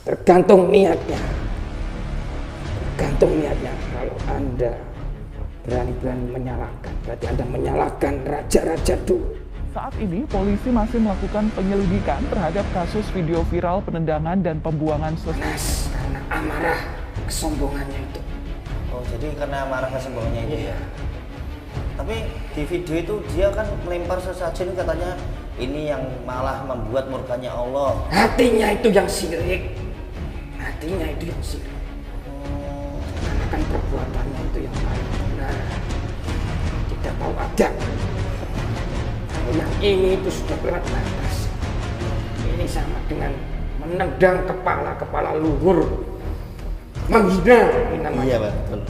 Tergantung niatnya. Tergantung niatnya. Kalau Anda berani-berani menyalahkan, berarti Anda menyalahkan raja-raja dulu. Saat ini, polisi masih melakukan penyelidikan terhadap kasus video viral penendangan dan pembuangan Panas karena amarah kesombongannya itu. Oh, jadi karena amarah kesombongannya itu Iya. ya. Tapi di video itu dia kan melempar sesajen, katanya ini yang malah membuat murkanya Allah. Hatinya itu yang sirik. Hatinya itu yang sirik. Karena kan perbuatannya itu yang paling benar. Tidak tahu adab. Kalau yang ini itu sudah lewat batas. Ini sama dengan menendang kepala luhur. Menghina ini namanya. Iya, Pak. Betul.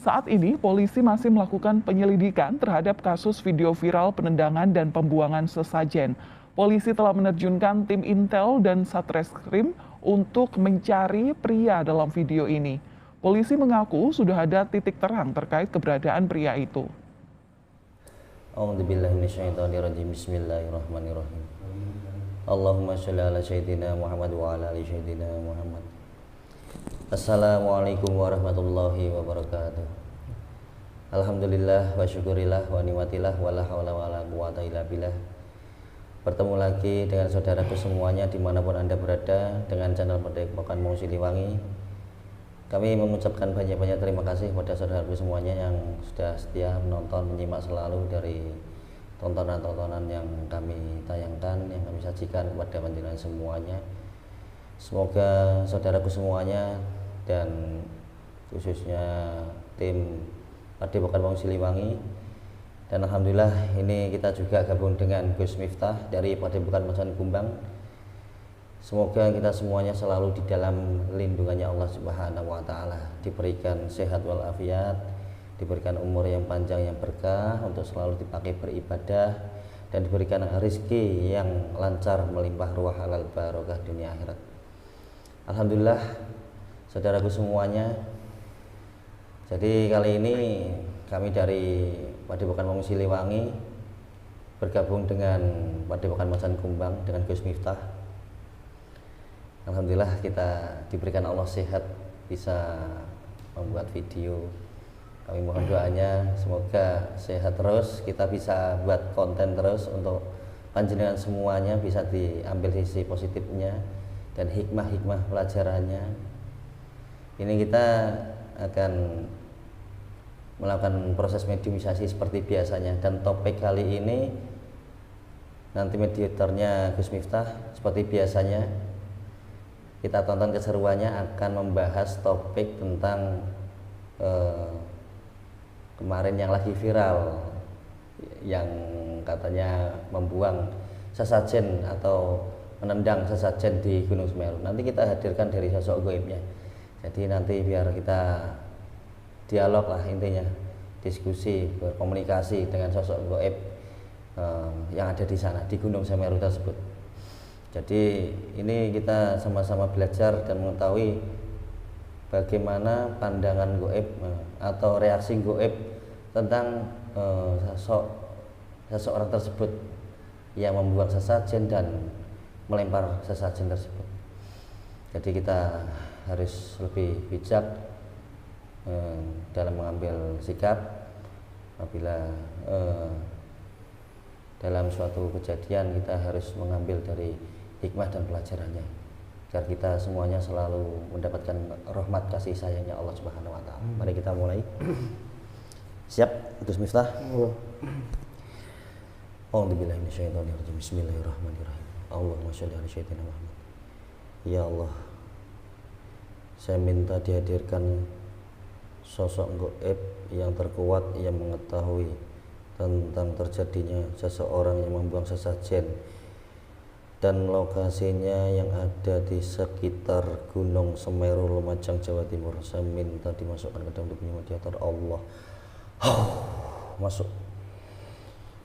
Saat ini, polisi masih melakukan penyelidikan terhadap kasus video viral penendangan dan pembuangan sesajen. Polisi telah menerjunkan tim intel dan satreskrim untuk mencari pria dalam video ini. Polisi mengaku sudah ada titik terang terkait keberadaan pria itu. A'udzubillahi minasyaitonirrajim. Bismillahirrahmanirrahim. Allahumma sholli ala sayyidina Muhammad wa ala ali sayyidina Muhammad. Assalamualaikum warahmatullahi wabarakatuh. Alhamdulillah wa syukurillah wa nikmatillah wa la hawla wa la quwata illa billah. Bertemu lagi dengan saudaraku semuanya dimanapun Anda berada dengan channel Padepokan Wong Siliwangi. Kami mengucapkan banyak-banyak terima kasih kepada saudaraku semuanya yang sudah setia menonton, menyimak selalu dari tontonan-tontonan yang kami tayangkan, yang kami sajikan kepada panjenengan semuanya. Semoga saudaraku semuanya dan khususnya tim Padepokan Wong Siliwangi, dan alhamdulillah ini kita juga gabung dengan Gus Miftah dari Padepokan Macan Kumbang. Semoga kita semuanya selalu di dalam lindungannya Allah Subhanahu wa taala, diberikan sehat walafiat, diberikan umur yang panjang yang berkah untuk selalu dipakai beribadah, dan diberikan rezeki yang lancar melimpah ruah halal barokah dunia akhirat. Alhamdulillah saudaraku semuanya, jadi kali ini kami dari Padepokan Wong Siliwangi bergabung dengan Padepokan Macan Kumbang dengan Gus Miftah. Alhamdulillah kita diberikan Allah sehat bisa membuat video. Kami mohon doanya semoga sehat terus, kita bisa buat konten terus untuk panjenengan semuanya, bisa diambil sisi positifnya dan hikmah-hikmah pelajarannya. Ini kita akan melakukan proses mediumisasi seperti biasanya, dan topik kali ini nanti mediatornya Gus Miftah seperti biasanya. Kita tonton keseruannya akan membahas topik tentang kemarin yang lagi viral, yang katanya membuang sesajen atau menendang sesajen di Gunung Semeru. Nanti kita hadirkan dari sosok goibnya. Jadi nanti biar kita dialog lah, intinya diskusi, berkomunikasi dengan sosok goib yang ada di sana di Gunung Semeru tersebut. Jadi ini kita sama-sama belajar dan mengetahui bagaimana pandangan goib atau reaksi goib tentang seseorang tersebut yang membuang sesajen dan melempar sesajen tersebut. Jadi kita harus lebih bijak dalam mengambil sikap apabila dalam suatu kejadian. Kita harus mengambil dari hikmah dan pelajarannya agar kita semuanya selalu mendapatkan rahmat kasih sayangnya Allah Subhanahu wa taala. Mari kita mulai. Siap, Gus Miftah? A'udzubillahi minasyaitonirrajim. Bismillahirrahmanirrahim. Allahumma sholli ala sayyidina Muhammad. Ya Allah, saya minta dihadirkan sosok gaib yang terkuat yang mengetahui tentang terjadinya seseorang yang membuang sesajen dan lokasinya yang ada di sekitar Gunung Semeru, Lumajang, Jawa Timur. Saya minta dimasukkan ke dalam dunia mediator Allah. Masuk.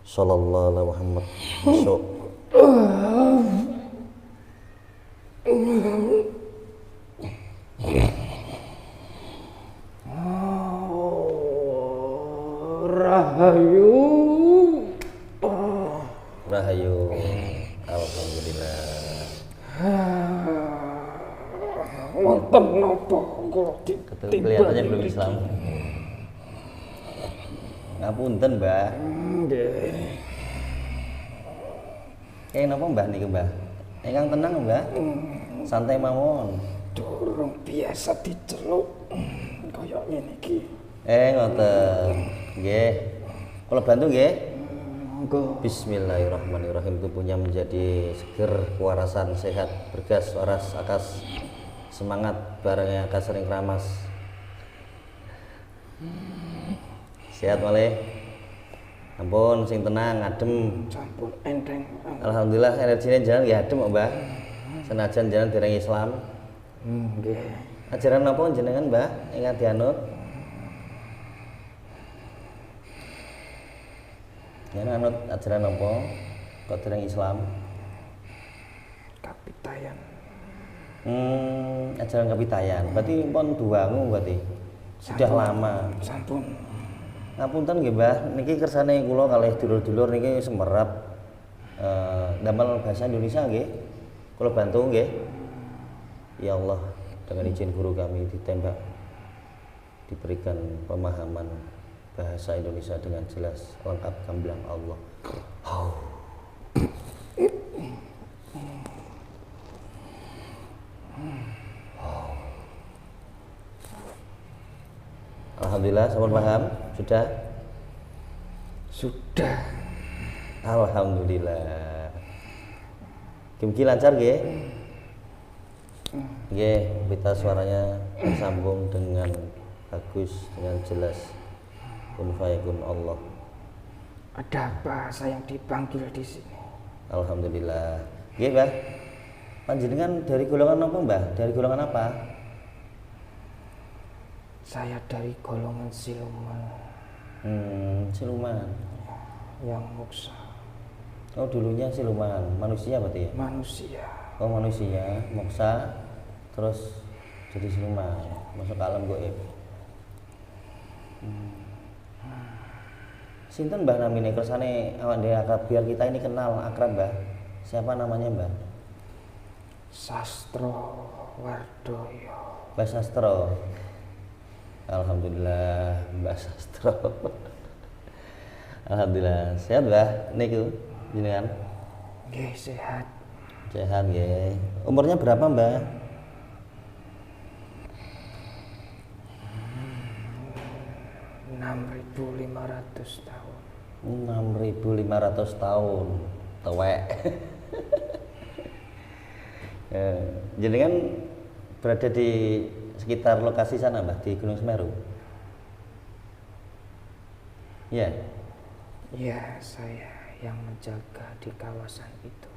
Sallallahu alaihi Muhammad. Masuk. Rahayu. Rahayu. Alhamdulillah. wonten napa kula Kelihatannya belum Islam. Ngapunten, Mbah. Nggih. Kayak napa Mbah niku, Mbah? Ingkang tenang, Mbah. Santai mawon. Durung biasa diceluk kaya ngene iki. Ngoten. Nggih. Kula bantu nggih. Monggo. Bismillahirrahmanirrahim. Tubuhnya menjadi seger, kewarasan, sehat, bergas, waras, akas, semangat, barangnya akan sering keramas. Sehat malih. Ampun, sing tenang, adem. Campur enteng. Alhamdulillah energinya jalan ya adem, Mbah. Senajan jalan dereng Islam. Nggih. Ajaran napa jenengan, Mbah? Ingkang dianut? Jenengan anut ajaran napa? Kok dereng Islam? Kapitayan. Ajaran kapitayan. Berarti pun duangu berarti. Sudah lama. Sampun. Ngapunten nggih, Mbah. Niki kersane kula kalih dulur-dulur niki semerap damel bahasa Indonesia nggih. Kula bantu nggih. Ya Allah, dengan izin guru kami ditembak, diberikan pemahaman bahasa Indonesia dengan jelas, lengkap, gamblang Allah. Alhamdulillah, sampun paham? Sudah? Sudah. Alhamdulillah. Gimki lancar nggih? Nggih, pita suaranya tersambung dengan bagus, dengan jelas. Kun fayakun Allah. Ada apa saya yang dipanggil di sini? Alhamdulillah. Nggih, Mbah. Panjenengan dari golongan apa, Mbah? Dari golongan apa? Saya dari golongan siluman Siluman. yang muksa. Oh, dulunya siluman, manusia berarti ya? Manusia. Oh, manusia, moksa, terus jadi siluman, masuk ke alam gaib. Sinten Mbah namine kersane awak dhewe akrab, biar kita ini kenal akrab, Mbah. Siapa namanya, Mbah? Sastro Wardoyo. Mbah Sastro. Alhamdulillah, Mbah Sastro. Alhamdulillah. Sehat, Mbah? Niku jenengan? Nggih, sehat. Sehat nggih. Umurnya berapa, Mbah? 6.500 tahun. 6.500 tahun. Tuwek. Jenengan berada di sekitar lokasi sana, Mbah, di Gunung Semeru? Ya. Ya, saya yang menjaga di kawasan itu.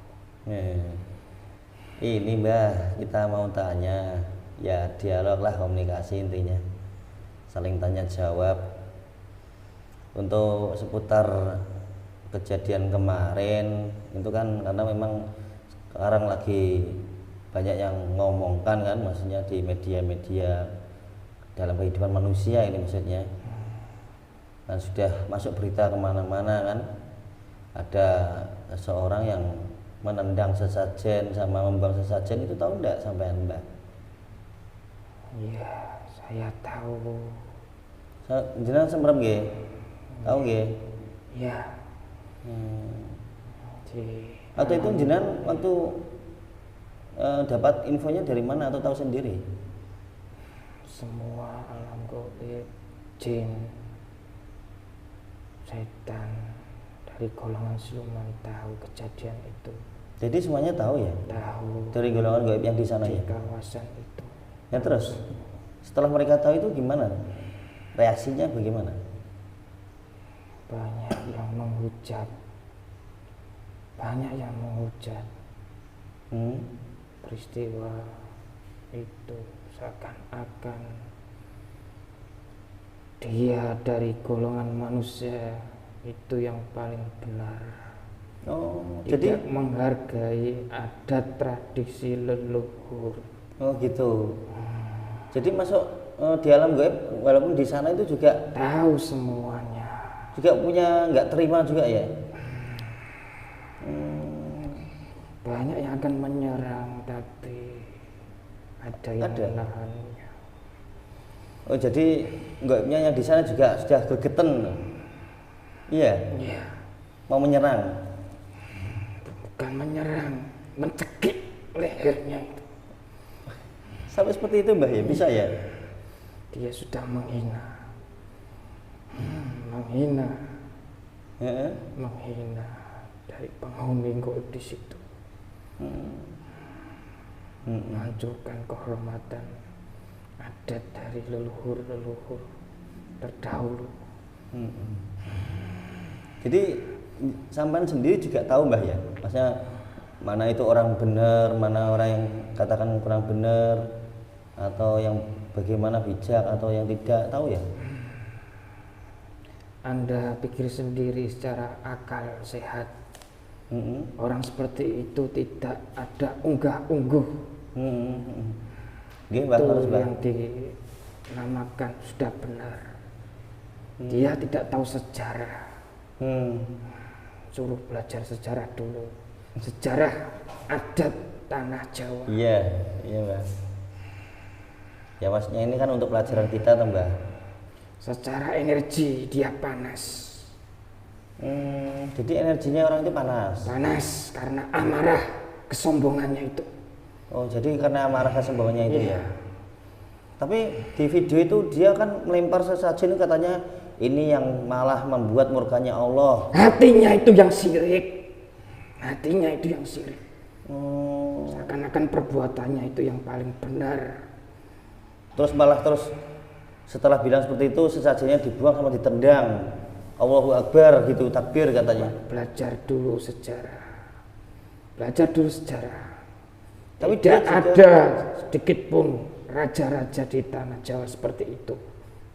Ini, Mbah, kita mau tanya, ya dialog lah, komunikasi intinya, saling tanya jawab untuk seputar kejadian kemarin itu kan, karena memang sekarang lagi banyak yang ngomongkan kan, maksudnya di media-media dalam kehidupan manusia ini maksudnya, dan sudah masuk berita kemana-mana kan, ada seseorang yang menendang sesajen sama membuang sesajen, itu tahu enggak sampean, Mbak? Iya, saya tahu. Jenengan semprem nggih? Tahu nggih? Ya. Atau itu jenengan waktu dapat infonya dari mana atau tahu sendiri? Semua alam gaib, jin, setan, dari golongan siluman tahu kejadian itu. Jadi semuanya tahu ya? Tahu. Dari golongan gaib yang di sana di ya? kawasan itu. Ya terus, setelah mereka tahu itu gimana? Reaksinya bagaimana? Banyak yang menghujat. Banyak yang menghujat. Peristiwa itu seakan-akan dia dari golongan manusia itu yang paling benar. Oh, Tidak jadi menghargai adat tradisi leluhur. oh gitu. Jadi masuk di alam gaib, walaupun di sana itu juga Tahu semuanya. juga punya nggak terima juga ya? Banyak yang akan menyerang, tapi ada yang Ada? menahannya. Oh jadi gaibnya yang di sana juga sudah gergeten. Iya. Iya, Mau menyerang. bukan menyerang, mencekik lehernya itu. Sampai seperti itu Mbah ya, bisa ya? Dia sudah menghina, menghina, Heeh. menghina dari penghuni gaib di situ, menghancurkan kehormatan adat dari leluhur-leluhur terdahulu. Jadi sampean sendiri juga tahu Mbah ya, maksudnya mana itu orang benar, mana orang yang katakan kurang benar, atau yang bagaimana bijak atau yang tidak, tahu ya? Anda pikir sendiri secara akal sehat, orang seperti itu tidak ada unggah-ungguh. Nggih, Mbah, Itu terus Mbah. yang dinamakan sudah benar. Dia tidak tahu sejarah. Suruh belajar sejarah dulu, sejarah adat tanah Jawa. Iya, iya Mbah. Ya maksudnya ini kan untuk pelajaran kita toh Mbah. Secara energi dia panas, Jadi energinya orang itu panas. panas karena amarah kesombongannya itu. Oh jadi karena amarah kesombongannya itu Iya. ya. Tapi di video itu dia kan melempar sesajen, katanya ini yang malah membuat murkanya Allah. Hatinya itu yang sirik, hatinya itu yang sirik. Oh. Seakan-akan perbuatannya itu yang paling benar. Terus malah setelah bilang seperti itu sesajennya dibuang sama ditendang. Allahu Akbar gitu, takbir katanya. Belajar dulu sejarah, belajar dulu sejarah. Tapi Tidak dia juga- ada sedikit pun raja-raja di tanah Jawa seperti itu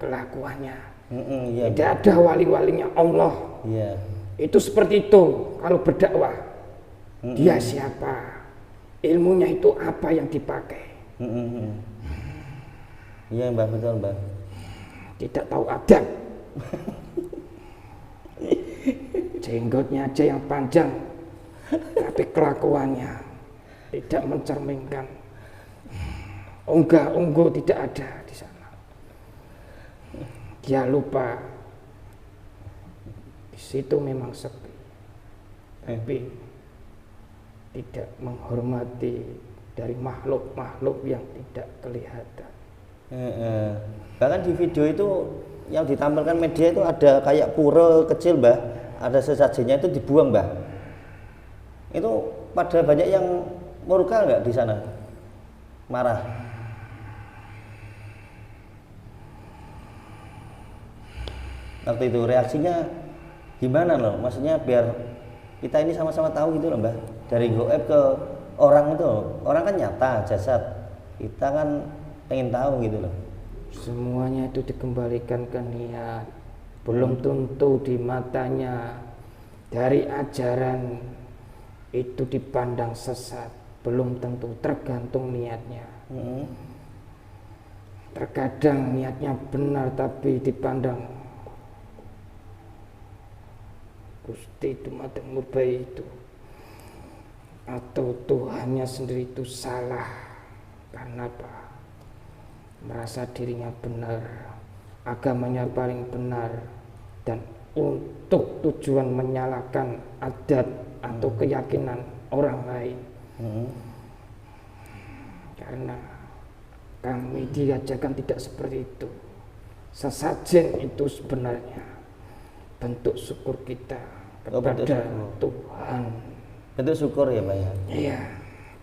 kelakuannya. Iya. Tidak ada wali-walinya Allah. Iya. Itu seperti itu kalau berdakwah. Dia siapa? Ilmunya itu apa yang dipakai? Iya Mbah, betul Mbah. Tidak tahu adab. Jenggotnya aja yang panjang, tapi kelakuannya tidak mencerminkan. Unggah-ungguh tidak ada di sana. Dia lupa di situ memang sepi, tapi tidak menghormati dari makhluk-makhluk yang tidak kelihatan. Bahkan di video itu yang ditampilkan media itu ada kayak pura kecil Mbah, ada sesajennya itu dibuang Mbah. Itu pada banyak yang murka nggak di sana, marah. Waktu itu reaksinya gimana loh? Maksudnya biar kita ini sama-sama tahu gitu loh Mbah. Dari goib ke orang itu, orang kan nyata jasad, kita kan pengen tahu gitu loh. Semuanya itu dikembalikan ke niat. Belum tentu di matanya dari ajaran itu dipandang sesat. Belum tentu, tergantung niatnya. Terkadang niatnya benar tapi dipandang Gusti itu madang murbai itu, atau Tuhannya sendiri itu salah. Karena apa? Merasa dirinya benar, agamanya paling benar, dan untuk tujuan menyalahkan adat atau keyakinan orang lain. Karena kami diajarkan tidak seperti itu. Sesajen itu sebenarnya bentuk syukur kita Oh, bentuk kepada syukur. Tuhan. Bentuk syukur ya Mbak ya. Iya,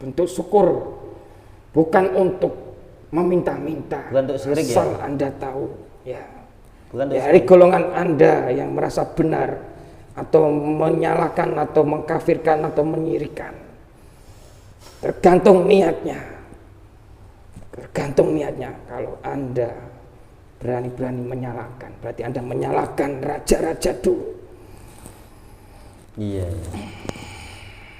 bentuk syukur, bukan untuk meminta-minta. Bukan untuk syirik ya? Asal Anda tahu, ya. Bukan untuk Dari golongan Anda yang merasa benar atau menyalahkan atau mengkafirkan atau menyirikan. Tergantung niatnya. Tergantung niatnya. Kalau Anda berani-berani menyalahkan, berarti Anda menyalahkan raja-raja dulu. Iya.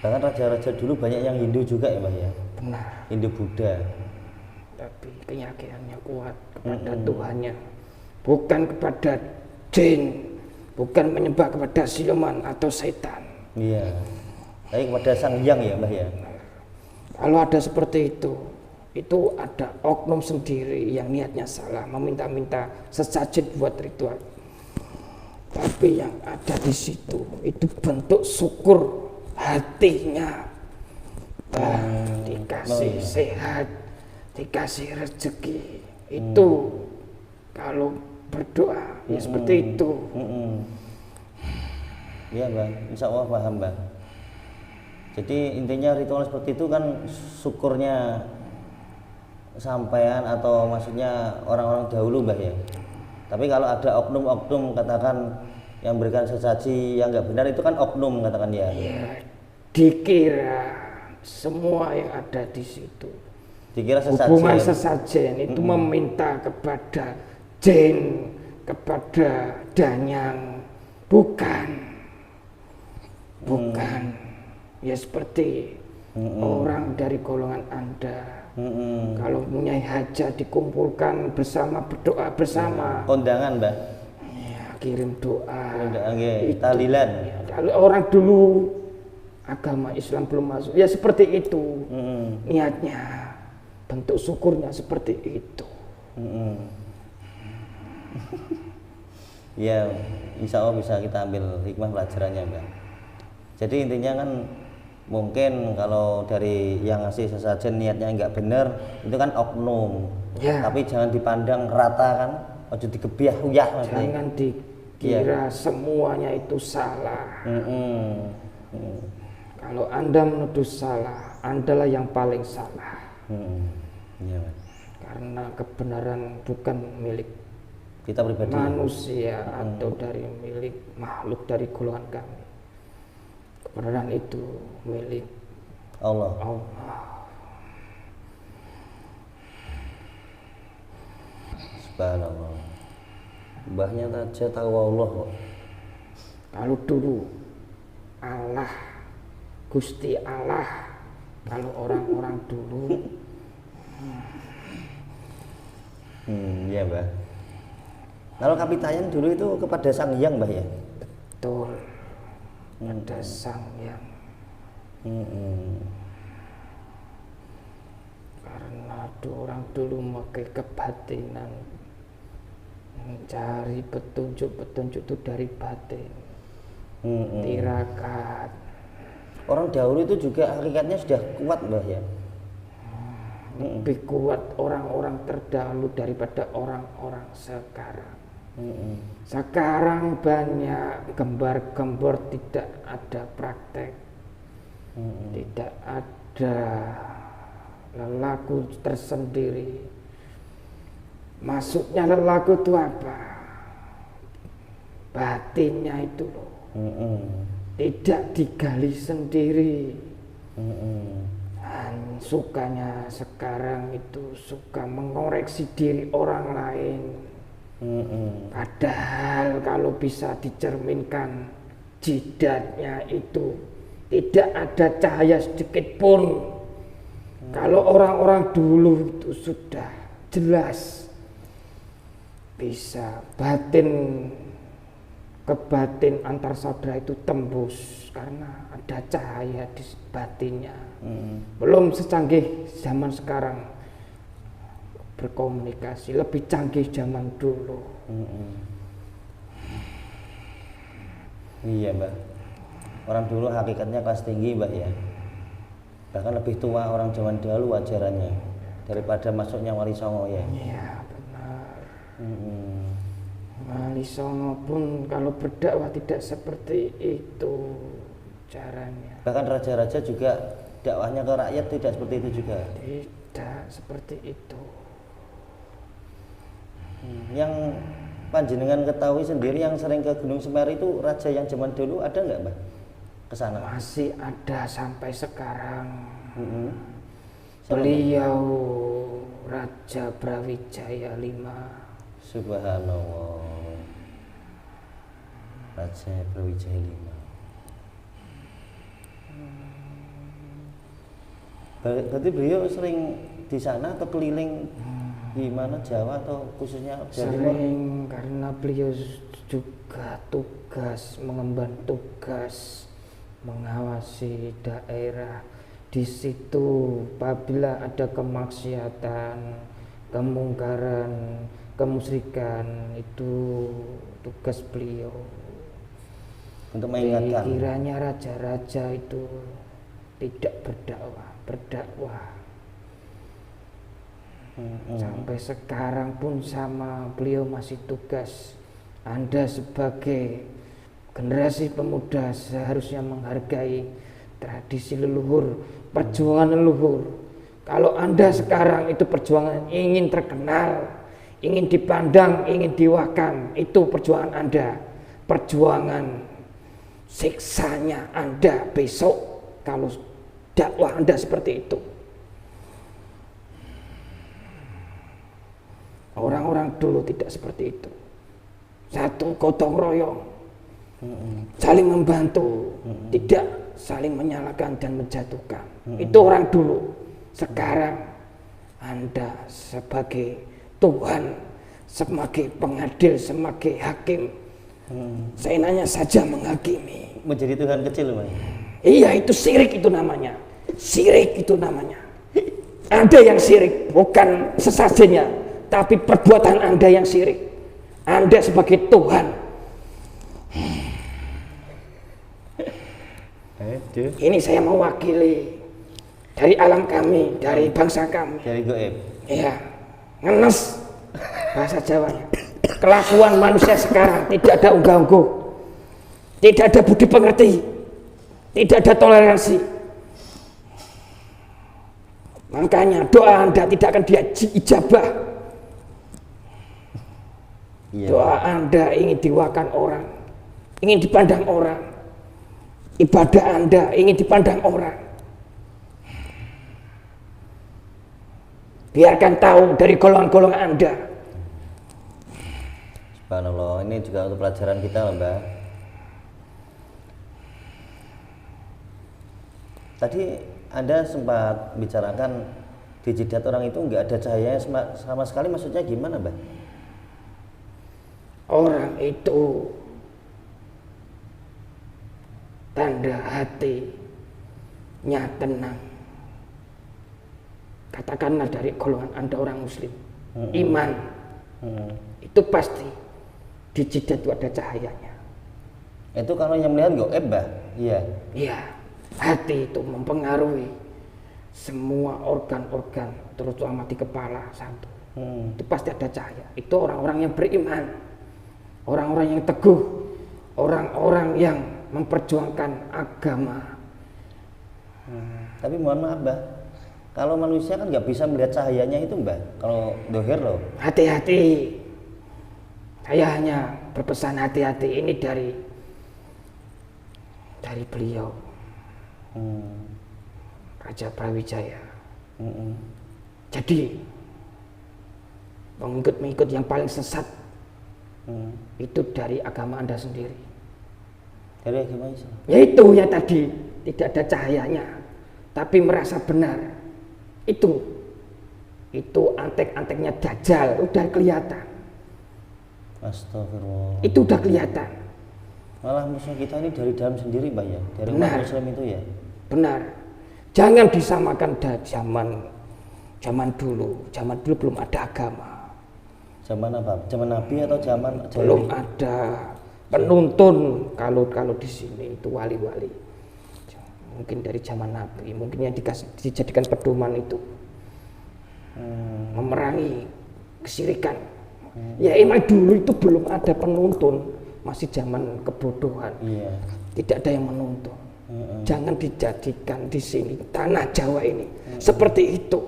Bahkan raja-raja dulu banyak yang Hindu juga ya Mbak ya. Benar. Hindu Buddha. Tapi keyakinannya kuat kepada Tuhannya, bukan kepada jin, bukan menyembah kepada siluman atau setan. Iya. Tapi kepada Sang Hyang ya Mbak ya. Kalau ada seperti itu, itu ada oknum sendiri yang niatnya salah, meminta-minta sesajen buat ritual. Tapi yang ada di situ itu bentuk syukur hatinya, dikasih sehat, dikasih rezeki. Itu kalau berdoa ya seperti itu. Iya Bang, insya Allah paham Bang. Jadi intinya ritual seperti itu kan syukurnya sampean atau maksudnya orang-orang dahulu Mbah ya. Tapi kalau ada oknum-oknum katakan yang berikan sesaji yang nggak benar itu kan oknum katakan ya. Ya, dikira semua yang ada di situ. Dikira sesajen. Hubungan sesajen itu meminta kepada jin, kepada danyang, bukan. Ya seperti orang dari golongan Anda. Kalau punya hajat dikumpulkan bersama, berdoa bersama. Kondangan Mbak. Ya, kirim doa. Tahlilan. Ya, kalau orang dulu agama Islam belum masuk, ya seperti itu niatnya, bentuk syukurnya seperti itu. Ya, insya Allah bisa kita ambil hikmah pelajarannya Mbak. Jadi intinya kan mungkin kalau dari yang ngasih sesajen niatnya nggak benar itu kan oknum. Ya. Tapi jangan dipandang rata kan, ojo digebiah uyah maksudnya. Jangan dikira semuanya itu salah. Kalau Anda menuduh salah, Andalah yang paling salah. Ya, karena kebenaran bukan milik kita pribadi manusia atau dari milik makhluk dari golongan kami. Kebenaran itu milik Allah. Subhanallah. Mbahnya saja tahu Allah kok. Kalau dulu Allah, Gusti Allah, kalau orang-orang dulu iya Mbah. Kalau kapitayan dulu itu kepada Sang Hyang Mbah ya? betul ada Sang Hyang. Karena orang dulu memakai kebatinan, mencari petunjuk-petunjuk itu dari batin, tirakat. Orang dahulu itu juga hakikatnya sudah kuat Mbah ya? Lebih kuat orang-orang terdahulu daripada orang-orang sekarang. Sekarang banyak gembar-gembor, tidak ada praktek, tidak ada lelaku tersendiri. Maksudnya lelaku itu apa? Batinnya itu loh, tidak digali sendiri. Sukanya sekarang itu suka mengoreksi diri orang lain. Padahal kalau bisa dicerminkan jidatnya itu tidak ada cahaya sedikit pun. Kalau orang-orang dulu itu sudah jelas bisa batin ke batin antar saudara itu tembus karena ada cahaya di batinnya. Belum secanggih zaman sekarang berkomunikasi, lebih canggih zaman dulu. Iya Mbak, orang dulu hakikatnya kelas tinggi Mbak ya, bahkan lebih tua orang zaman dahulu ajarannya daripada masuknya Wali Songo ya. Iya benar. Wali Songo pun kalau berdakwah tidak seperti itu caranya. Bahkan raja-raja juga dakwahnya ke rakyat tidak seperti itu juga. Tidak seperti itu. Yang panjenengan ketahui sendiri yang sering ke Gunung Semeru itu raja yang zaman dulu ada nggak Mbak? Kesana? Masih ada sampai sekarang. Beliau Raja Brawijaya V. Subhanallah. Raja Brawijaya V. Berarti beliau sering di sana atau keliling di mana Jawa atau khususnya Jawa Timur? Sering, karena beliau juga mengemban tugas mengawasi daerah Di situ apabila ada kemaksiatan, kemungkaran, kemusyrikan, itu tugas beliau. Untuk mengingatkan. Kiranya raja-raja itu tidak berdakwah. Sampai sekarang pun sama beliau masih tugas. Anda sebagai generasi pemuda seharusnya menghargai tradisi leluhur, perjuangan leluhur. Kalau Anda sekarang itu perjuangan ingin terkenal, ingin dipandang, ingin diwakam, itu perjuangan Anda. Perjuangan siksanya Anda besok kalau dakwah Anda seperti itu. Orang-orang dulu tidak seperti itu. Satu gotong royong, saling membantu, tidak saling menyalahkan dan menjatuhkan. Itu orang dulu. Sekarang Anda sebagai Tuhan, sebagai pengadil, sebagai hakim, seenaknya saja menghakimi. Menjadi Tuhan kecil, Pak. Iya, itu syirik itu namanya. Syirik itu namanya. Anda yang syirik, bukan sesajennya, tapi perbuatan Anda yang syirik. Anda sebagai Tuhan. Ini saya mewakili dari alam kami, dari bangsa kami. Dari goib. Iya, ngenes bahasa Jawanya. Kelakuan manusia sekarang tidak ada unggah-ungguh, tidak ada budi pengerti, tidak ada toleransi. Makanya doa Anda tidak akan diijabah. Iya. Doa Anda ingin diwakan orang, ingin dipandang orang. Ibadah Anda ingin dipandang orang. Biarkan tahu dari golongan-golongan Anda. Subhanallah, ini juga untuk pelajaran kita loh, Mbak. Tadi Anda sempat bicarakan di jidat orang itu nggak ada cahayanya sama sekali, maksudnya gimana, Mbak? Orang itu tanda hatinya tenang. Katakanlah dari golongan Anda orang Muslim, iman itu pasti di jidat itu ada cahayanya. Itu kalau yang melihat goib, Mbak? Iya. Iya, hati itu mempengaruhi semua organ-organ, terutama di kepala satu. Itu pasti ada cahaya. Itu orang-orang yang beriman, orang-orang yang teguh, orang-orang yang memperjuangkan agama. Tapi mohon maaf, Mbak, kalau manusia kan nggak bisa melihat cahayanya itu, Mbak. Kalau dohir loh. Hati-hati. Saya hanya berpesan hati-hati, ini dari beliau, Raja Brawijaya. Jadi pengikut-pengikut yang paling sesat itu dari agama Anda sendiri. Dari agama Islam. Yaitu ya tadi, tidak ada cahayanya, tapi merasa benar. Itu antek-anteknya Dajjal udah kelihatan. Astagfirullah. Itu udah kelihatan. Malah musuh kita ini dari dalam sendiri, Mbak, ya. Dari Benar. umat Muslim itu ya. Benar. Jangan disamakan dari zaman dulu. Zaman dulu belum ada agama. Zaman apa? Zaman Nabi atau zaman Belum jahiliyah? ada penuntun kalau di sini itu wali-wali. Mungkin dari zaman Nabi, mungkin yang dijadikan pedoman itu memerangi kesyirikan. Ya emang dulu itu belum ada penuntun, masih zaman kebodohan. Iya. Tidak ada yang menuntun. Jangan dijadikan di sini tanah Jawa ini seperti itu.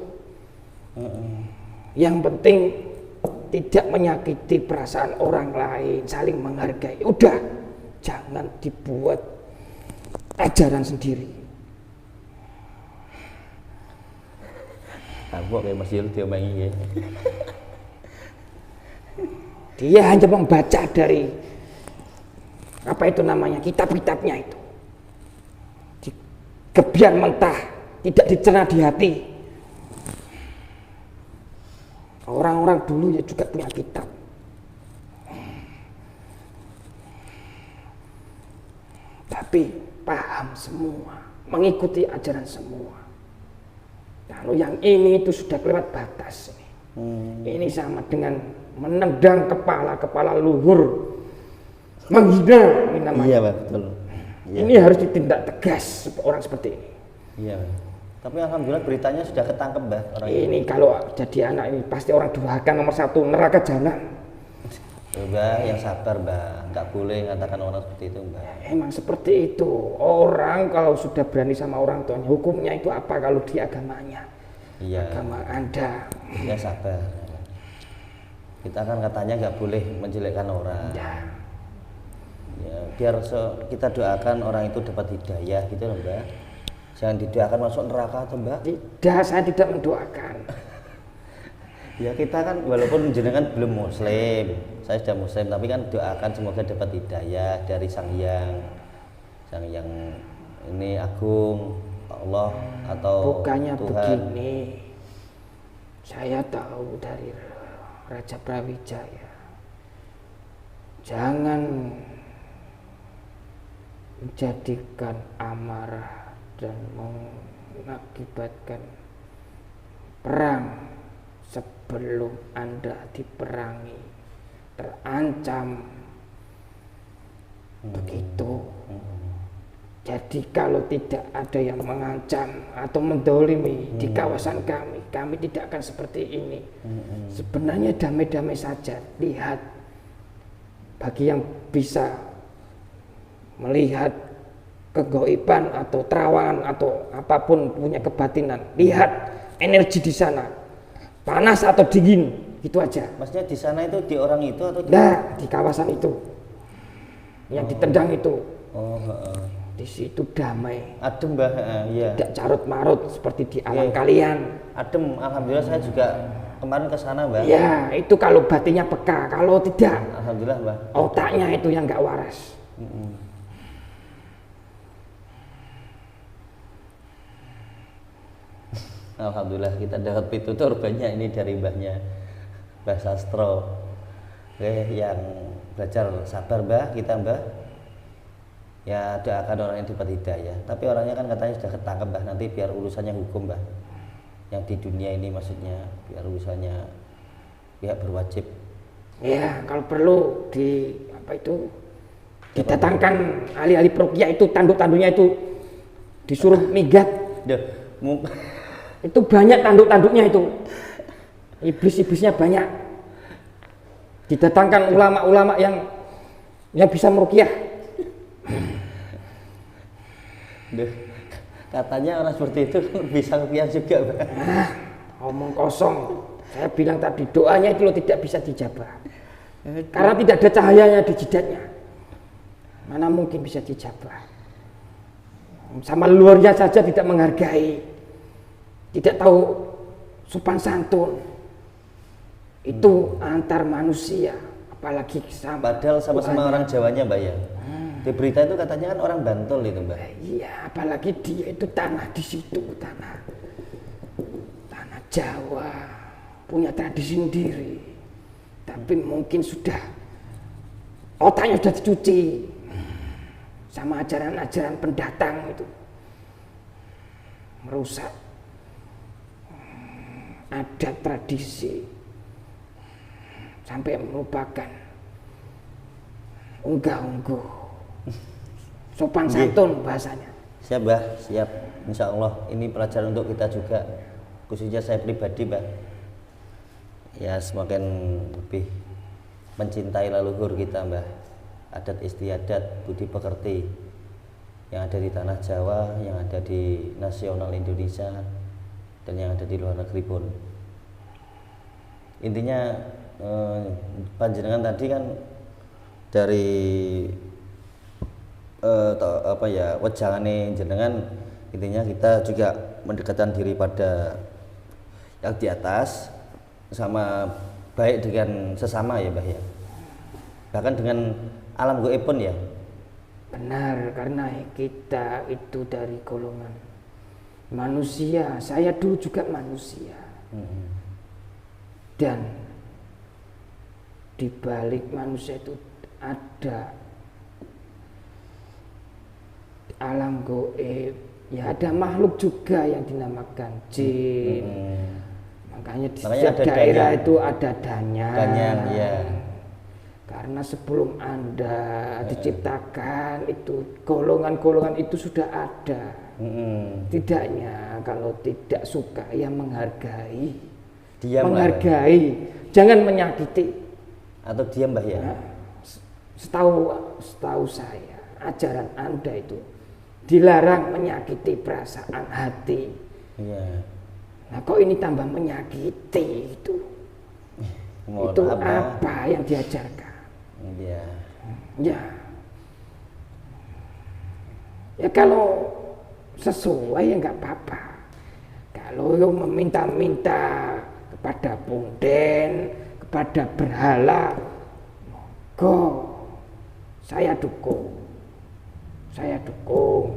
Yang penting tidak menyakiti perasaan orang lain, saling menghargai. Udah, jangan dibuat ajaran sendiri. Aku kayak Mas Yul diomongi ya. Dia hanya membaca dari apa itu namanya, kitab-kitabnya itu. Gebiar mentah, tidak dicerna di hati. Orang-orang dulu ya juga punya kitab. Tapi paham semua, mengikuti ajaran semua. Kalau yang ini itu sudah kelewat batas. Ini sama dengan menendang kepala luhur, menghina ini namanya. Iya Pak, betul. Iya. Ini harus ditindak tegas orang seperti ini. Iya Pak. Tapi alhamdulillah beritanya sudah ketangkep Mbak orang Ini kalau jadi anak ini pasti orang durhaka nomor 1, neraka jahanam. Mbak yang sabar Mbak, nggak boleh mengatakan orang seperti itu Mbak. Emang seperti itu. Orang kalau sudah berani sama orang tuanya, hukumnya itu apa kalau di agamanya? Iya. Agama Anda. Ya sabar. Kita kan katanya nggak boleh menjelekkan orang. Ya. Ya, biar kita doakan orang itu dapat hidayah gitu loh Mbak. Jangan didoakan masuk neraka tuh Mbak. Tidak, saya tidak mendoakan. Ya kita kan walaupun jenengan belum muslim, saya sudah muslim, tapi kan doakan semoga dapat hidayah dari Sang Yang ini agung, Allah atau Bukannya Tuhan. begini. Saya tahu dari Raja Brawijaya. Jangan menjadikan amarah dan mengakibatkan perang sebelum Anda diperangi, terancam. Begitu. Jadi kalau tidak ada yang mengancam atau mendolimi di kawasan kami tidak akan seperti ini. Sebenarnya damai-damai saja. Lihat, bagi yang bisa melihat kegoiban atau terawangan atau apapun punya kebatinan, lihat energi di sana, panas atau dingin, itu aja. Maksudnya di sana itu di orang itu atau Di kawasan itu yang ditendang itu. Oh, Di situ damai, adem Mbak, iya. tidak carut marut seperti di alam kalian. Adem, alhamdulillah saya juga kemarin ke sana Mbak. Ya, itu kalau batinnya peka, kalau tidak, Alhamdulillah Mbak. otaknya itu yang nggak waras. Alhamdulillah kita dapat pitutur banyak ini dari mbahnya Mbah Sastro. Oke, yang belajar sabar Mbah, kita Mbah. Ya doakan orang yang dapat hidayah. Tapi orangnya kan katanya sudah ketangkep Mbah, nanti biar urusannya hukum Mbah. Yang di dunia ini maksudnya biar urusannya pihak berwajib. Ya, kalau perlu didatangkan ahli-ahli peruqyah itu, tanduk-tanduknya itu disuruh migat. Itu banyak tanduk-tanduknya itu. Iblis-iblisnya banyak. Didatangkan ulama-ulama yang bisa meruqyah. Katanya orang seperti itu bisa ruqyah juga, Mbak. Omong kosong. Saya bilang tadi doanya itu loh tidak bisa dijabah. Karena tidak ada cahayanya di jidatnya. Mana mungkin bisa dijabah. Sama luarnya saja tidak menghargai. Tidak tahu sopan santun. Itu antar manusia, apalagi sama. Padahal sama-sama orang Jawanya, Mbak ya. Di berita itu katanya kan orang Bantul itu, Mbak. Iya, apalagi dia itu tanah di situ, tanah Jawa, punya tradisi sendiri. Tapi mungkin sudah otaknya sudah dicuci sama ajaran-ajaran pendatang itu, merusak adat tradisi sampai melupakan unggah-ungguh sopan santun bahasanya. Siap Mbah, siap. Insya Allah ini pelajaran untuk kita juga, khususnya saya pribadi Mbah. Ya semakin lebih mencintai leluhur kita Mbah, adat istiadat, budi pekerti yang ada di tanah Jawa, yang ada di nasional Indonesia, dan yang ada di luar negeri pun. Intinya panjenengan tadi kan dari wejangane jenengan, intinya kita juga mendekatkan diri pada yang di atas, sama baik dengan sesama ya Mbah ya, bahkan dengan alam gaib pun ya. Benar, karena kita itu dari golongan manusia. Saya dulu juga manusia. Dan di balik manusia itu ada alam gaib Ya ada makhluk juga yang dinamakan jin. Makanya di Makanya setiap ada daerah danyang. itu ada danyang. Danyang, ya. Karena sebelum Anda diciptakan itu golongan-golongan itu sudah ada. Tidaknya kalau tidak suka ya menghargai. Diam lah, Menghargai, jangan menyakiti. atau diam Mbah ya? Nah, setahu saya ajaran Anda itu dilarang menyakiti perasaan hati. Iya. Nah kok ini tambah menyakiti itu? Mohon Itu maaf, Mbah. apa yang diajarkan? Iya. Ya, ya kalau sesuai ya nggak apa-apa. Kalau yang meminta-minta kepada punden, kepada berhala, monggo saya dukung. Saya dukung.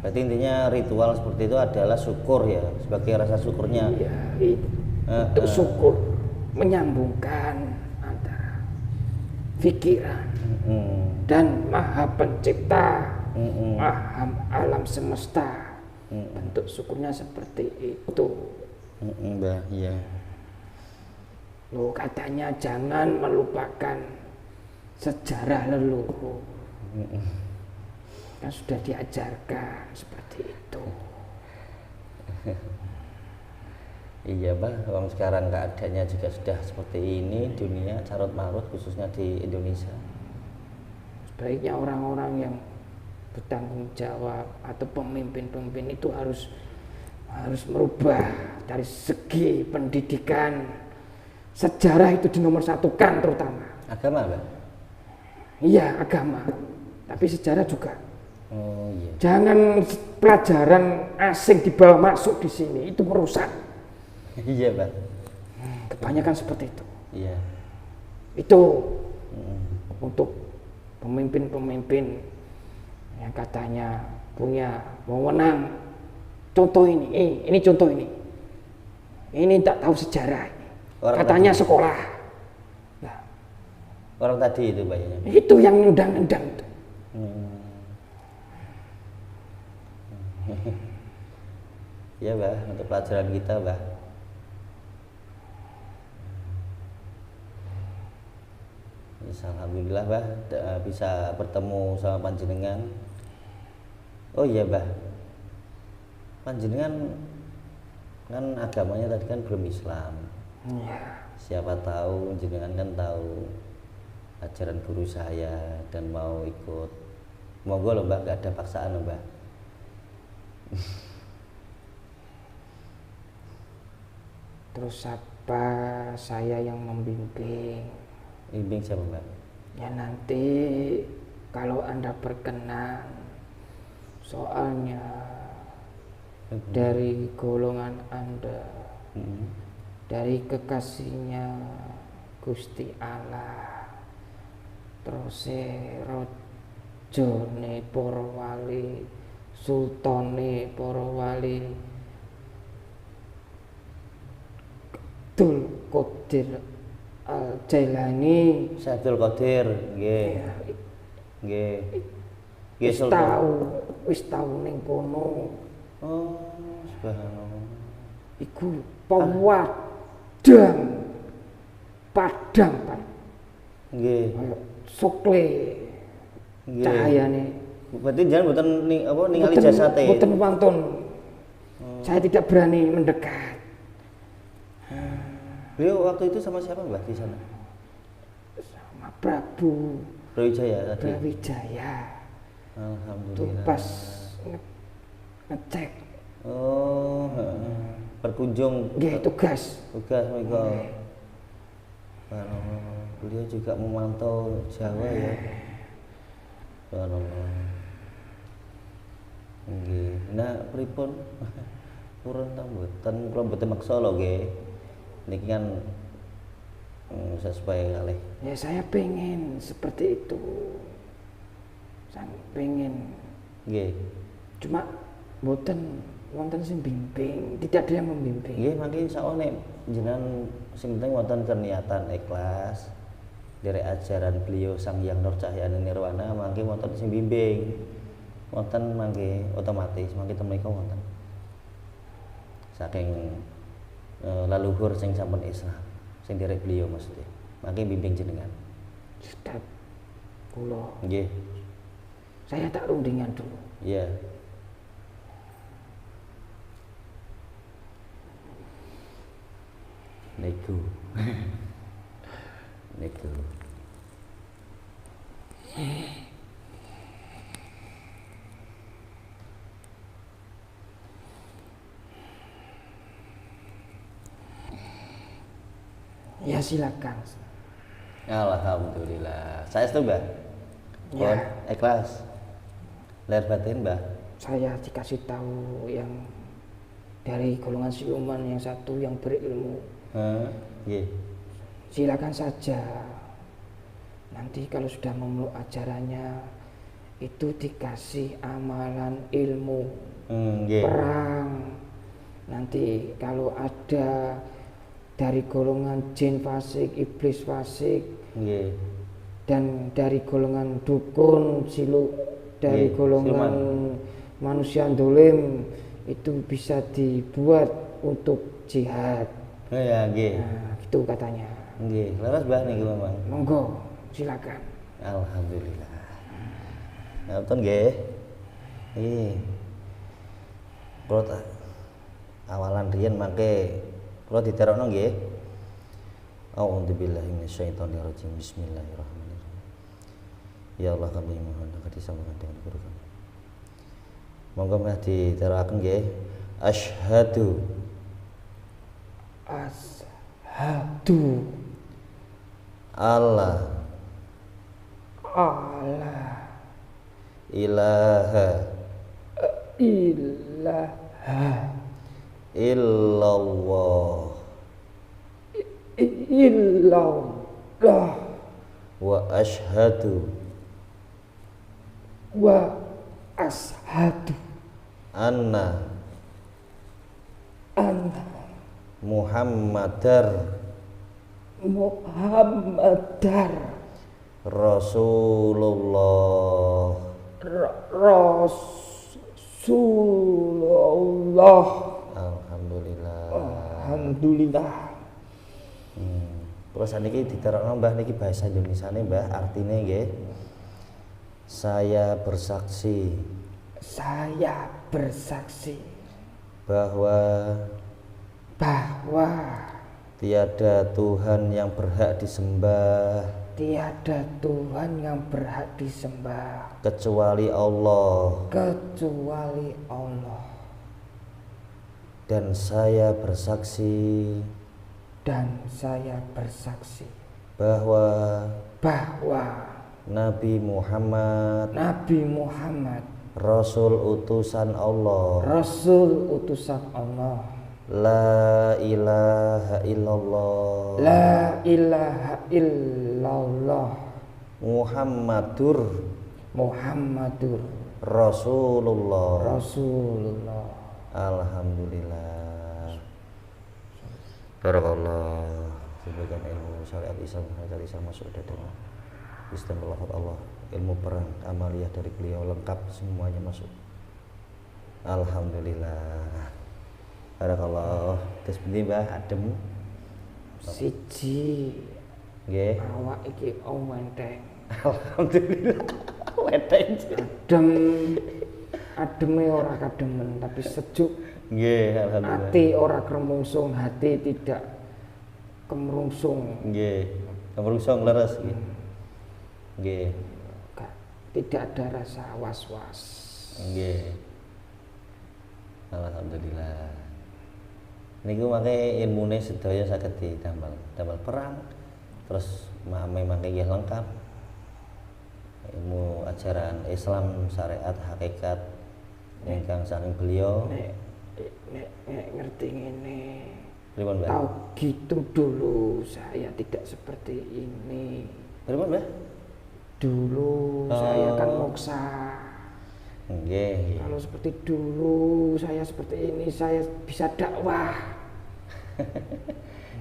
Berarti intinya ritual seperti itu adalah syukur ya, sebagai rasa syukurnya. Iya, itu syukur menyambungkan antara pikiran dan Maha Pencipta, Maha alam semesta. Bentuk syukurnya seperti itu. Mbah, iya. Loh, katanya jangan melupakan sejarah leluhur. Kan sudah diajarkan seperti itu. Iya Mbah, orang sekarang keadaannya juga sudah seperti ini, dunia carut marut khususnya di Indonesia. Sebaiknya orang-orang yang bertanggung jawab atau pemimpin-pemimpin itu harus merubah dari segi pendidikan. Sejarah itu dinomorsatukan terutama. Agama Mbah? Iya, agama. Tapi sejarah juga. Oh iya. Jangan pelajaran asing dibawa masuk di sini, itu merusak. Iya Mbah. Kebanyakan seperti itu. Iya. Itu untuk pemimpin-pemimpin yang katanya punya wewenang. Contoh ini contoh ini. Ini tak tahu sejarah. Katanya tadi. sekolah. Nah, Orang tadi itu Mbah ya. itu yang nendang-nendang itu. Iya Mbah, untuk pelajaran kita Mbah. Alhamdulillah Mbah bisa bertemu sama panjenengan. Oh iya Mbah, panjenengan kan agamanya tadi kan belum Islam. Iya. Siapa tahu jenengan kan tahu ajaran guru saya dan mau ikut. Monggo loh Mbah, gak ada paksaan loh Mbah. Terus siapa saya yang membimbing? Bimbing siapa Mbah? Ya nanti kalau Anda berkenan, soalnya dari golongan Anda, dari kekasihnya Gusti Allah, terus rojone para wali, sultane para wali, Abdul Qadir Al-Jailani. Syaikhul Qadir, nggih. Ya, Nggih. Nggih Sultan. wis tau ning kono. Oh, subhanallah. Iku pewadam padam Pak. Nggih. Kaya sukle Nggih. cahayane. Berarti jangan mboten ningali jasate. Boten wonten. Saya tidak berani mendekat. Beliau waktu itu sama siapa Mbah di sana? Sama Prabu Brawijaya tadi. Brawijaya. Itu Alhamdulillah. pas ngecek. Oh, berkunjung Nggih tugas. tugas mereka. Beliau juga memantau Jawa ya. Subhanallah. Nggih. Nah, pripun? Purun ta mboten, kula mboten maksa lho nggih. Niki kan sesuai kalih. Ya saya pengen seperti itu. Saya pengen. Nggih. Cuma mboten wonten sing bimbing, tidak ada yang membimbing. Nggih, mangke insyaallah nek jenengan sing penting wonten keniatan ikhlas. dari ajaran beliau Sang Hyang Nur Cahyani Nirwana mangke wonten sing bimbing. Wonten mangke otomatis mangke temeka wonten. Saking leluhur sing sampun Islam, sing derek beliau maksudnya. Mangke bimbing jenengan. Ustaz, kula Nggih. saya tak rundingan dulu. Iya. Niku. Niku. Ya silakan. Alhamdulillah. Saya setuju, Mbah. Ya. Ikhlas. Lahir batin, Mbah. Saya dikasih tahu yang dari golongan siluman yang satu yang berilmu. Nggih. Silakan saja. Nanti kalau sudah memeluk ajarannya itu dikasih amalan ilmu Nggih. perang. Nanti kalau ada dari golongan jin fasik, iblis fasik, Nggih. dan dari golongan dukun, dari Nggih, golongan manusia dolim itu bisa dibuat untuk jihad. Oh ya, nggih. Nah, gitu katanya. Nggih, leres Mbah niku memang. Monggo, silakan. Alhamdulillah. Ngapunten nggih. Kula tak awalan riyen mangke kula diterokno nggih. A'udzubillahi minasyaitonirrajim. Bismillahirrahmanirrahim. Ya Allah kami mohon agar disambungkan dengan guru kami. Monggo Mbah diterokaken nggih. Asyhadu Ashadu Allah ilaha ilaha illallah illallah wa asyhadu wa ashadu anna anna Muhammadar Muhammadar Rasulullah. Rasulullah. Alhamdulillah. Alhamdulillah. Terus niki diterokno Mbah niki bahasa Indonesiane Mbah artine nggih. Saya bersaksi bahwa tiada Tuhan yang berhak disembah kecuali Allah, dan saya bersaksi bahwa Nabi Muhammad Rasul utusan Allah. La ilaha illallah Muhammadur Rasulullah. Alhamdulillah. Barakallah. Sebagian ilmu syariat Islam dari sama sudah dengan istimewa Allah. Ilmu perang amaliyah dari beliau lengkap semuanya masuk. Alhamdulillah. Barakallah. Terus pundi Mbah adem? Siji Nggih. awak iki enteng. Alhamdulillah. Weteng. Ademe ora kademen tapi sejuk. Nggih, alhamdulillah. Hati ora kremungsung, hati tidak kemerungsung. Nggih. Kemerungsung leres nggih. Nggih. Tidak ada rasa was-was. Nggih. Alhamdulillah. Niku mangke ilmune sedaya saged didamel perang. Terus mangke nggih lengkap. Ilmu ajaran Islam syariat hakikat ingkang saking beliau. Nek ngerti ngene. Pripun, Mbah? Tahu gitu dulu saya tidak seperti ini. Pripun, Mbah? Dulu saya kan moksa. Nggih. Kalau seperti dulu saya seperti ini saya bisa dakwah.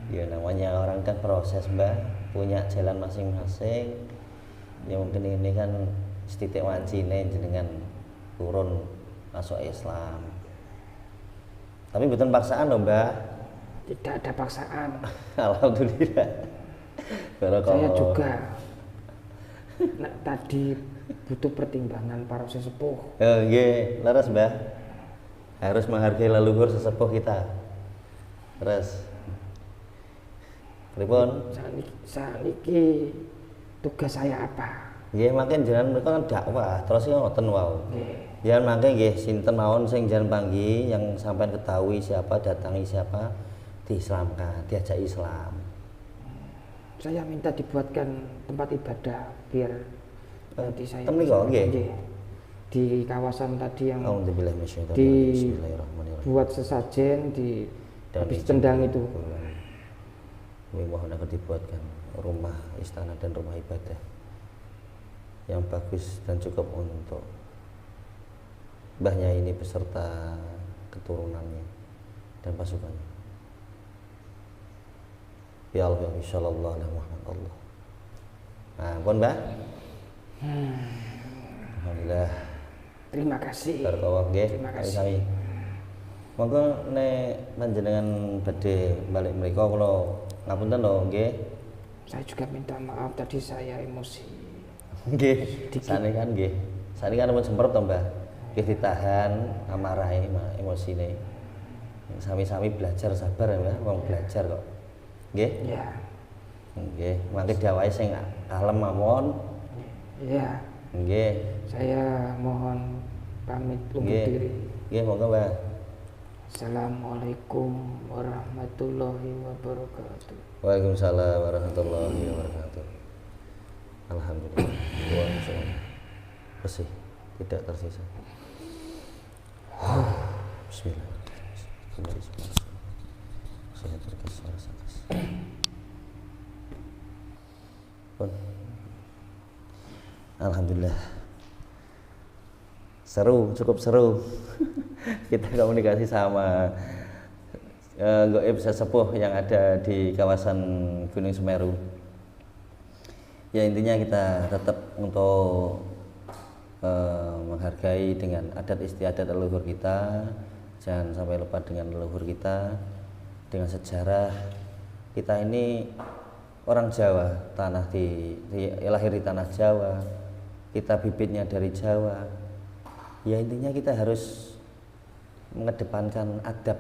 Ya namanya orang kan proses mbak, punya jalan masing-masing. Ya mungkin ini kan setitik wancine jenengan turun masuk Islam. Tapi bukan paksaan loh mbak. Tidak ada paksaan. Alhamdulillah. Saya juga tadi butuh pertimbangan para sesepuh. Nggih, leres mbah. Harus menghargai leluhur sesepuh kita. Terus pripun? Saniki tugas saya apa? Nggih, makin jenengan mereka kan dakwah, terus ngoten wau. Jangan mangke nggih sinten mawon sing jangan panggi yang sampai ketahui siapa, datangi siapa, diislamkan, diajak Islam. Saya minta dibuatkan tempat ibadah biar nanti saya Tem niku nggih. Di kawasan tadi yang Alhamdulillah masyaallah. dibuat sesajen di habis tendang itu. Kami mohon agar dibuatkan rumah istana dan rumah ibadah yang bagus dan cukup untuk mbahnya ini beserta keturunannya dan pasukannya. Ya Allah, insyaallah ala Muhammad Allah. Nah, pun mbah. Alhamdulillah. Terima kasih. Barakallah nggih. Terima kasih. Sami. Monggo nek panjenengan badhe balik mriku kula ngapunten lho nggih. Saya juga minta maaf tadi saya emosi. Nggih. Sane kan nggih. Sane kan pun semprot to, Mbah. Nggih ditahan amarahe emosine. Sami-sami belajar sabar ya, Mbah. Wong belajar kok. Nggih? Ya. Nggih, mangke dawahe sing kalem mawon. Ya. Nggih. Saya mohon pamit undur diri. Nggih, monggo, Mbah. Assalamualaikum warahmatullahi wabarakatuh. Waalaikumsalam warahmatullahi wabarakatuh. Alhamdulillah. Doa semua bersih, tidak tersisa. Bismillah. Kembali semua. Sehat berkas suara sakas. Pun. Alhamdulillah. Seru, cukup seru. Kita komunikasi sama goib sesepuh yang ada di kawasan Gunung Semeru. Ya intinya kita tetap untuk menghargai dengan adat istiadat leluhur kita, jangan sampai lupa dengan leluhur kita, dengan sejarah. Kita ini orang Jawa, lahir di tanah Jawa, kita bibitnya dari Jawa. Ya intinya kita harus mengedepankan adab,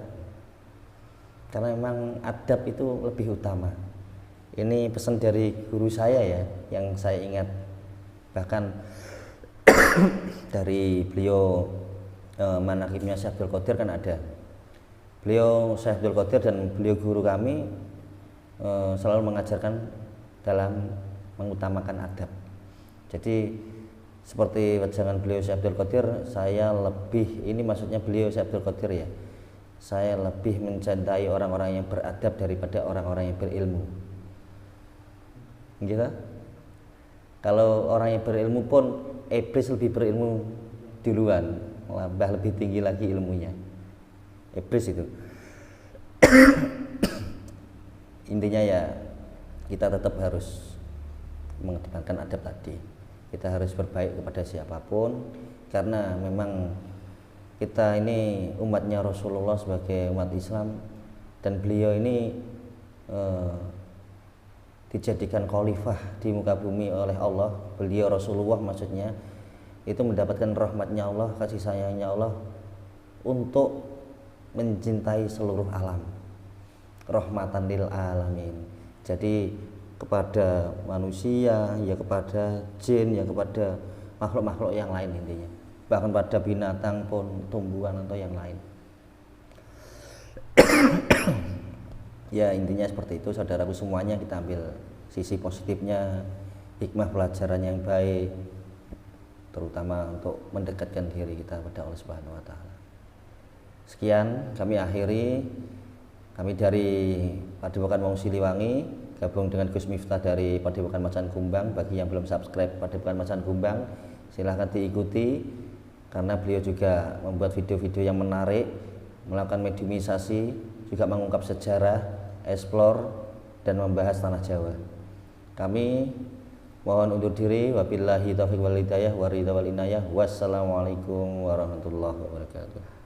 karena memang adab itu lebih utama. Ini pesan dari guru saya ya, yang saya ingat, bahkan dari beliau manaqibnya Syekh Abdul Qadir kan ada. Beliau Syekh Abdul Qadir dan beliau guru kami selalu mengajarkan dalam mengutamakan adab. Jadi seperti wejangan beliau Syekh Abdul Qadir, saya lebih, ini maksudnya beliau Syekh Abdul Qadir ya, saya lebih mencintai orang-orang yang beradab daripada orang-orang yang berilmu. Gitu. Kalau orang yang berilmu pun iblis lebih berilmu duluan, lebih tinggi lagi ilmunya. Iblis itu. Intinya ya kita tetap harus mengedepankan adab tadi. Kita harus berbaik kepada siapapun, karena memang kita ini umatnya Rasulullah sebagai umat Islam, dan beliau ini dijadikan khalifah di muka bumi oleh Allah. Beliau Rasulullah maksudnya itu mendapatkan rahmatnya Allah, kasih sayangnya Allah untuk mencintai seluruh alam, rahmatan lil alamin. Jadi kepada manusia, ya kepada jin, ya kepada makhluk-makhluk yang lain intinya, bahkan pada binatang pun, tumbuhan atau yang lain. Ya intinya seperti itu saudaraku semuanya, kita ambil sisi positifnya, hikmah pelajaran yang baik, terutama untuk mendekatkan diri kita pada Allah Subhanahu wa taala. Sekian kami akhiri, kami dari Padepokan Wong Siliwangi gabung dengan Gus Miftah dari Padepokan Macan Kumbang. Bagi yang belum subscribe Padepokan Macan Kumbang, silahkan diikuti, karena beliau juga membuat video-video yang menarik, melakukan mediumisasi, juga mengungkap sejarah explore dan membahas tanah Jawa. Kami mohon undur diri, wabillahi taufiq wal hidayah, waridha wal inayah. Wassalamualaikum warahmatullahi wabarakatuh.